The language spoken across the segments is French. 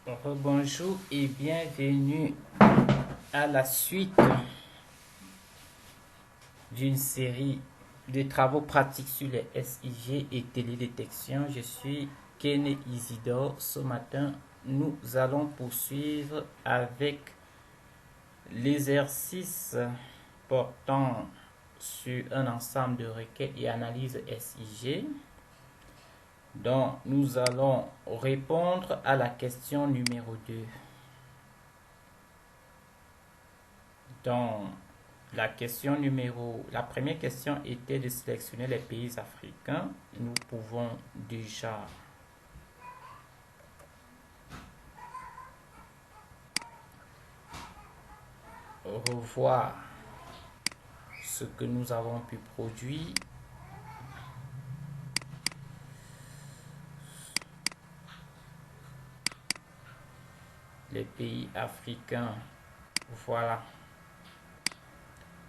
Bonjour et bienvenue à la suite d'une série de travaux pratiques sur les SIG et télédétection. Je suis Kene Isidore. Ce matin, nous allons poursuivre avec l'exercice portant sur un ensemble de requêtes et analyses SIG. Donc, nous allons répondre à la question numéro 2. Donc, la première question était de sélectionner les pays africains. Nous pouvons déjà revoir ce que nous avons pu produire. Les pays africains, voilà.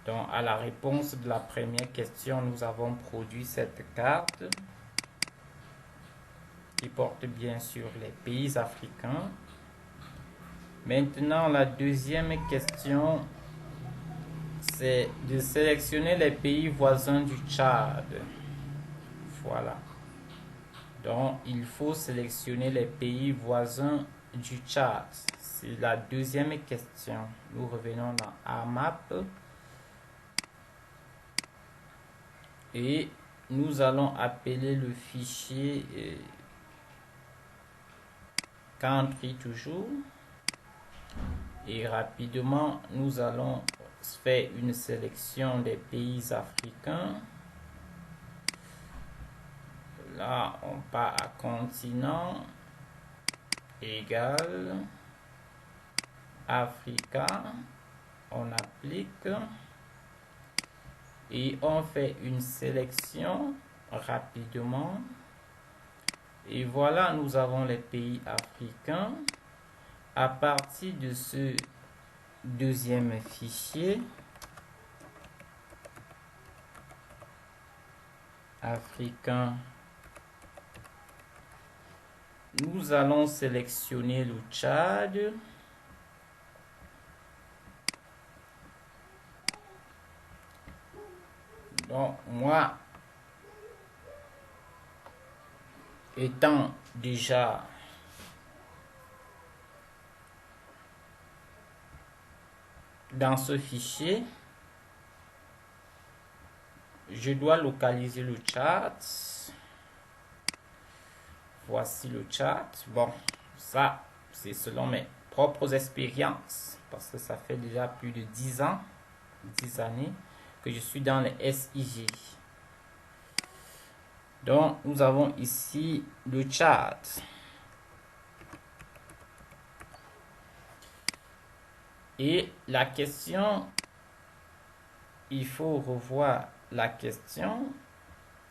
Donc, à la réponse de la première question, nous avons produit cette carte qui porte bien sûr les pays africains. Maintenant, la deuxième question, c'est de sélectionner les pays voisins du Tchad. Voilà. Donc, il faut sélectionner les pays voisins du Tchad. C'est la deuxième question. Nous revenons dans AMAP. Et nous allons appeler le fichier country toujours. Et rapidement, nous allons faire une sélection des pays africains. Là, on part à continent égal Africa. On applique et on fait une sélection rapidement. Et voilà, nous avons les pays africains. À partir de ce deuxième fichier, africain, nous allons sélectionner le Tchad. Donc, moi, étant déjà dans ce fichier, je dois localiser le Tchad. Voici le Tchad. Bon, ça, c'est selon mes propres expériences, parce que ça fait déjà plus de 10 ans, 10 années, que je suis dans les SIG. Donc, nous avons ici le Tchad. Et la question, il faut revoir la question.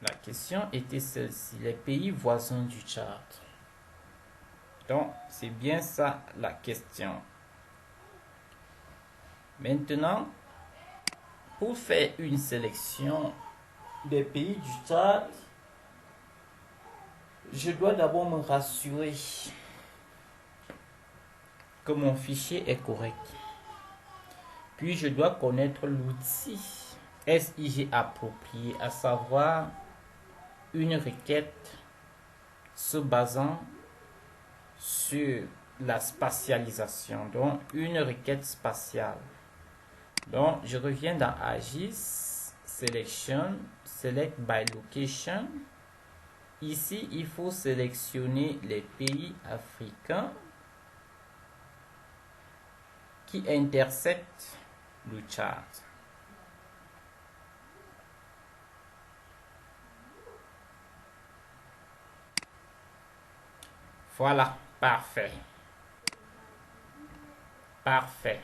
La question était celle-ci, les pays voisins du Tchad. Donc, c'est bien ça la question. Maintenant, pour faire une sélection des pays du Tchad, je dois d'abord me rassurer que mon fichier est correct. Puis, je dois connaître l'outil SIG approprié, à savoir une requête se basant sur la spatialisation, donc une requête spatiale. Donc, je reviens dans AGIS, Selection, Select by Location. Ici, il faut sélectionner les pays africains qui interceptent le Tchad. Voilà, parfait. Parfait.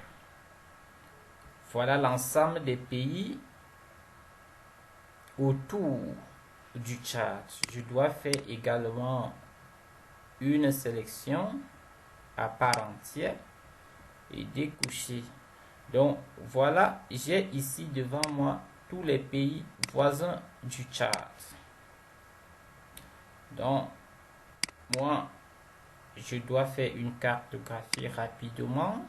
Voilà l'ensemble des pays autour du Tchad. Je dois faire également une sélection à part entière et découcher. Donc voilà, j'ai ici devant moi tous les pays voisins du Tchad. Donc moi, je dois faire une cartographie rapidement,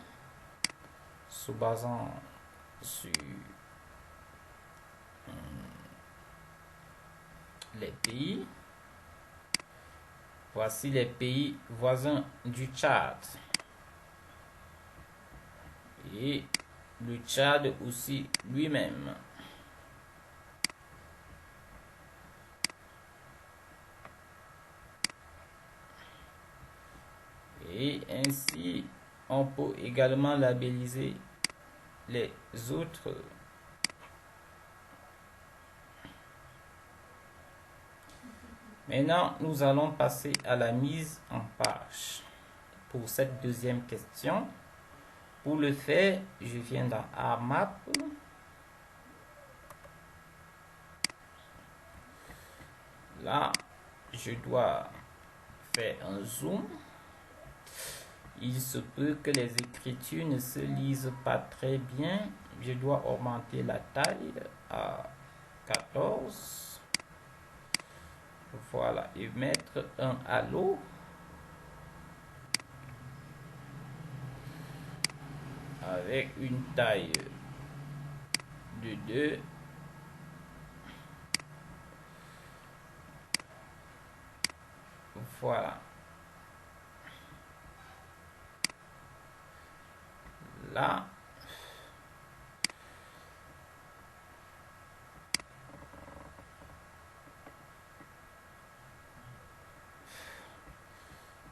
se basant sur les pays. Voici les pays voisins du Tchad. Et le Tchad aussi lui-même. Et ainsi, on peut également labelliser les autres. Maintenant, nous allons passer à la mise en page pour cette deuxième question. Pour le faire, je viens dans AMAP. Là, je dois faire un zoom. Il se peut que les écritures ne se lisent pas très bien. Je dois augmenter la taille à 14. Voilà, et mettre un halo. Avec une taille de 2. Voilà. Là.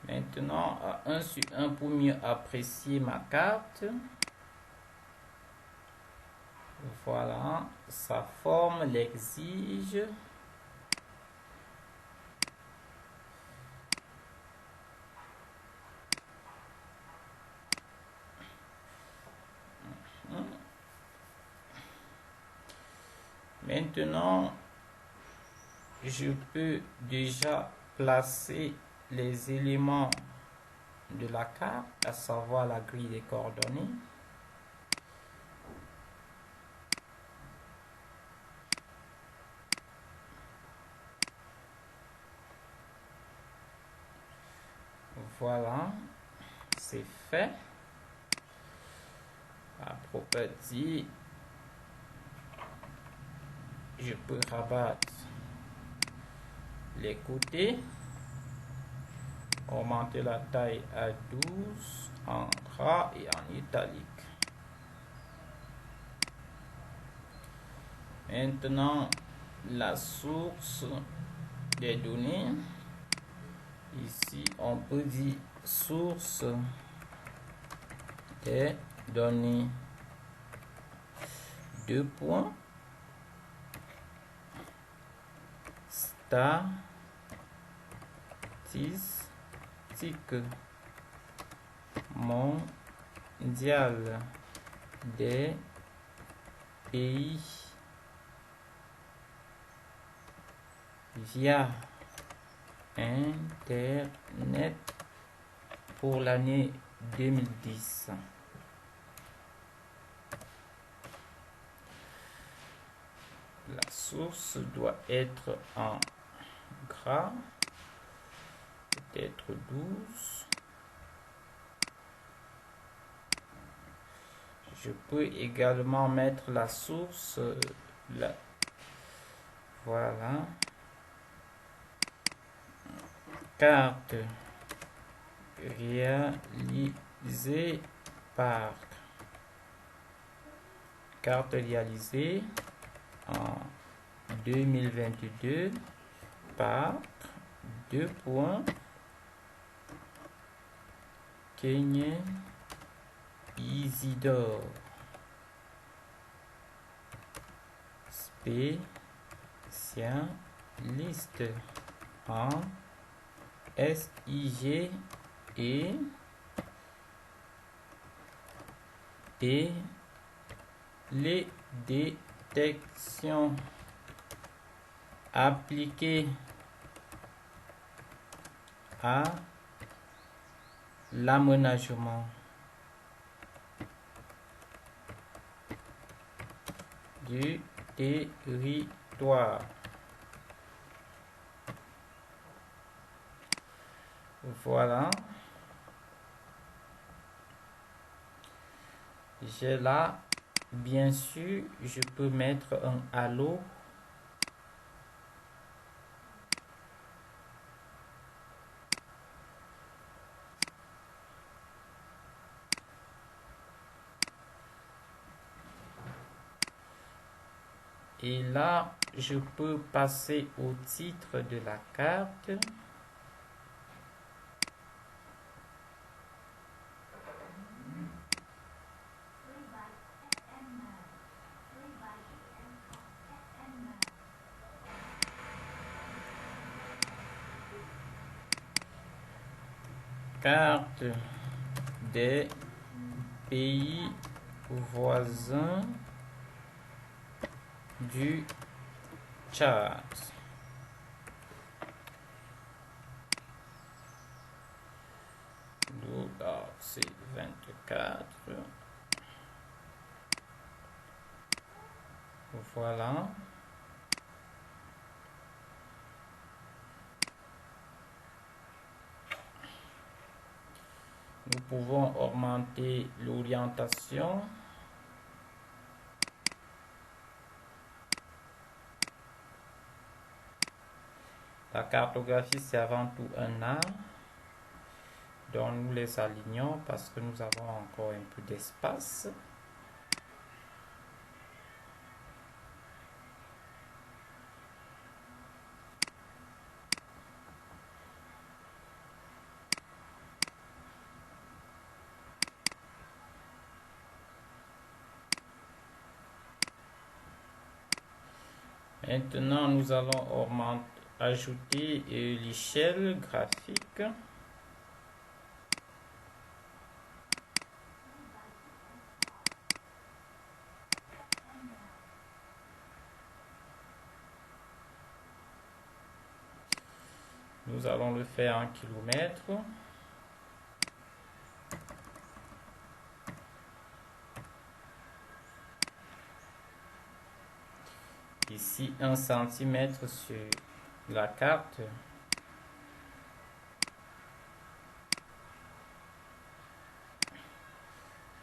Maintenant, à 1 sur 1 pour mieux apprécier ma carte. Voilà, sa forme l'exige. Maintenant, je peux déjà placer les éléments de la carte, à savoir la grille des coordonnées. Voilà, c'est fait. La property, je peux rabattre les côtés, augmenter la taille à 12 en gras et en italique. Maintenant, la source des données. Ici, on peut dire source des données. 2 points. Statistique mondiale des pays via Internet pour l'année 2010. La source doit être en gras, peut-être 12. Je peux également mettre la source là. Voilà. Carte réalisée par carte réalisée en 2022 par 2 points Kenyan Isidore spécialiste en SIG et les détections appliquées à l'aménagement du territoire. Voilà. j'ai là, bien sûr, je peux mettre un halo. Et là, je peux passer au titre de la carte. Carte des pays voisins du Tchad. Donc, c'est 24. Voilà. Nous pouvons augmenter l'orientation. La cartographie, c'est avant tout un art. Donc, nous les alignons parce que nous avons encore un peu d'espace. Maintenant, nous allons ajouter l'échelle graphique. Nous allons le faire en kilomètres. Ici, 1 centimètre sur la carte.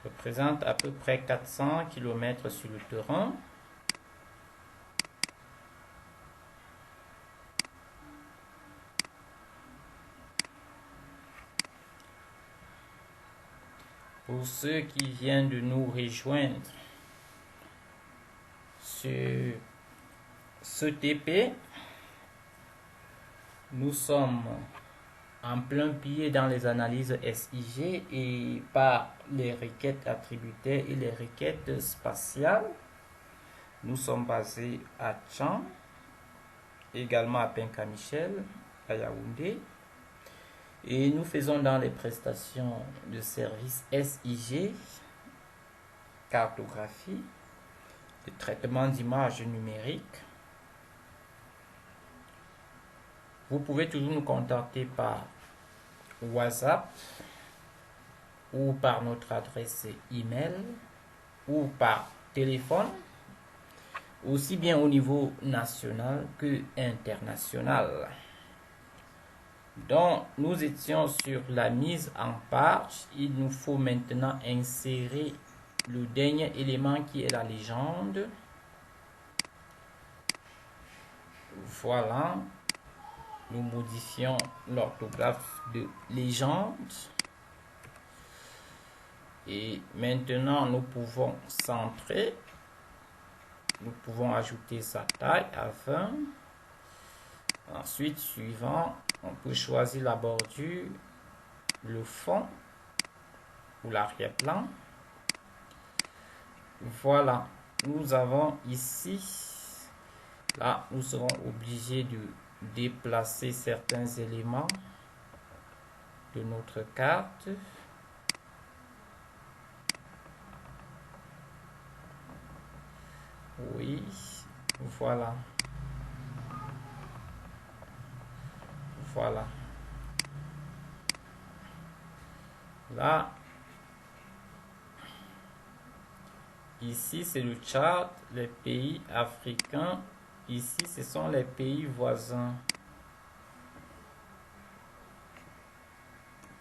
Représente à peu près 400 km sur le terrain. Pour ceux qui viennent de nous rejoindre sur ce TP, nous sommes en plein pied dans les analyses SIG et par les requêtes attributaires et les requêtes spatiales. Nous sommes basés à Tchang, également à Penka-Michel, à Yaoundé. Et nous faisons dans les prestations de services SIG, cartographie, de traitement d'images numériques. Vous pouvez toujours nous contacter par WhatsApp ou par notre adresse email ou par téléphone, aussi bien au niveau national que international. Donc, nous étions sur la mise en page. Il nous faut maintenant insérer le dernier élément qui est la légende. Voilà. Nous modifions l'orthographe de légende. Et maintenant, nous pouvons centrer. Nous pouvons ajouter sa taille à 20. Ensuite, suivant, on peut choisir la bordure, le fond ou l'arrière-plan. Voilà, nous avons ici, là, nous serons obligés de déplacer certains éléments de notre carte. Oui, voilà. Voilà. Là, ici, c'est le Tchad, les pays africains. Ici, ce sont les pays voisins.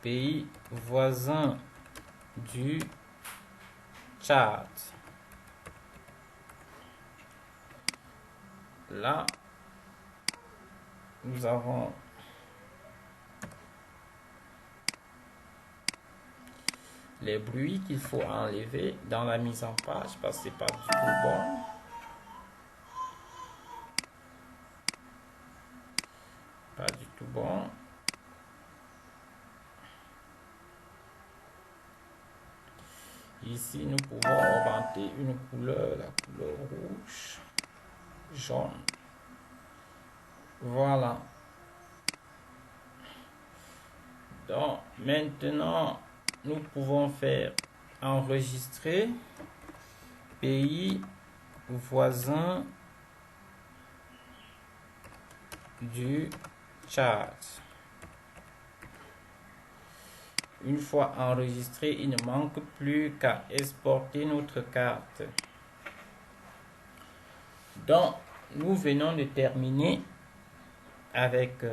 Pays voisins du Tchad. Là, nous avons les bruits qu'il faut enlever dans la mise en page parce que c'est pas du tout bon. Pas du tout bon. Ici, nous pouvons augmenter une couleur, la couleur rouge, jaune. Voilà. Donc, maintenant, nous pouvons faire enregistrer pays voisin du Tchad. Une fois enregistré, il ne manque plus qu'à exporter notre carte. Donc, nous venons de terminer avec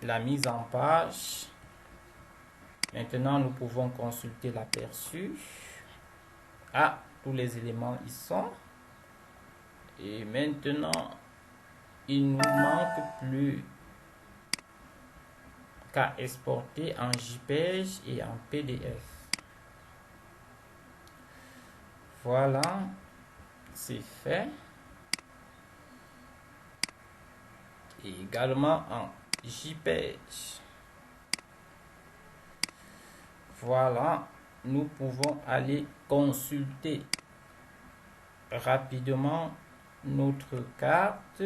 la mise en page. Maintenant, nous pouvons consulter l'aperçu. Ah, tous les éléments y sont. Et maintenant, il ne nous manque plus qu'à exporter en JPEG et en PDF. Voilà, c'est fait. Et également en JPEG. Voilà, nous pouvons aller consulter rapidement notre carte.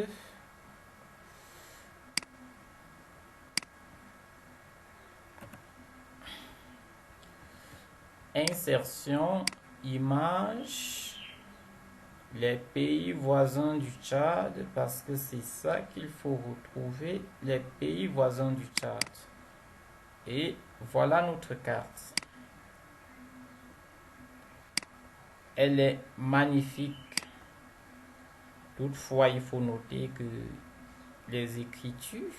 Insertion, image, les pays voisins du Tchad, parce que c'est ça qu'il faut retrouver, les pays voisins du Tchad. Et voilà notre carte. Elle est magnifique. Toutefois, il faut noter que les écritures,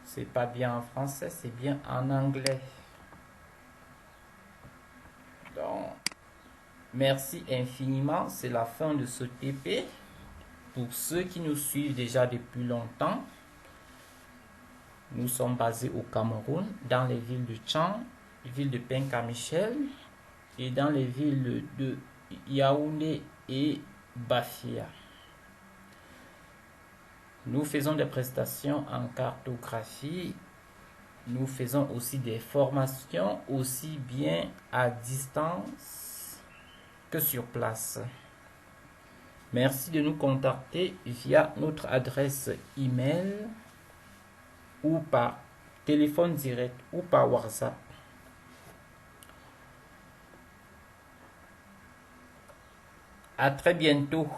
c'est pas bien en français, c'est bien en anglais. Donc, merci infiniment. C'est la fin de ce TP. Pour ceux qui nous suivent déjà depuis longtemps, nous sommes basés au Cameroun, dans les villes de Tchang, ville de Penka-Michel, et dans les villes de Yaoundé et Bafia. Nous faisons des prestations en cartographie. Nous faisons aussi des formations, aussi bien à distance que sur place. Merci de nous contacter via notre adresse email ou par téléphone direct ou par WhatsApp. À très bientôt.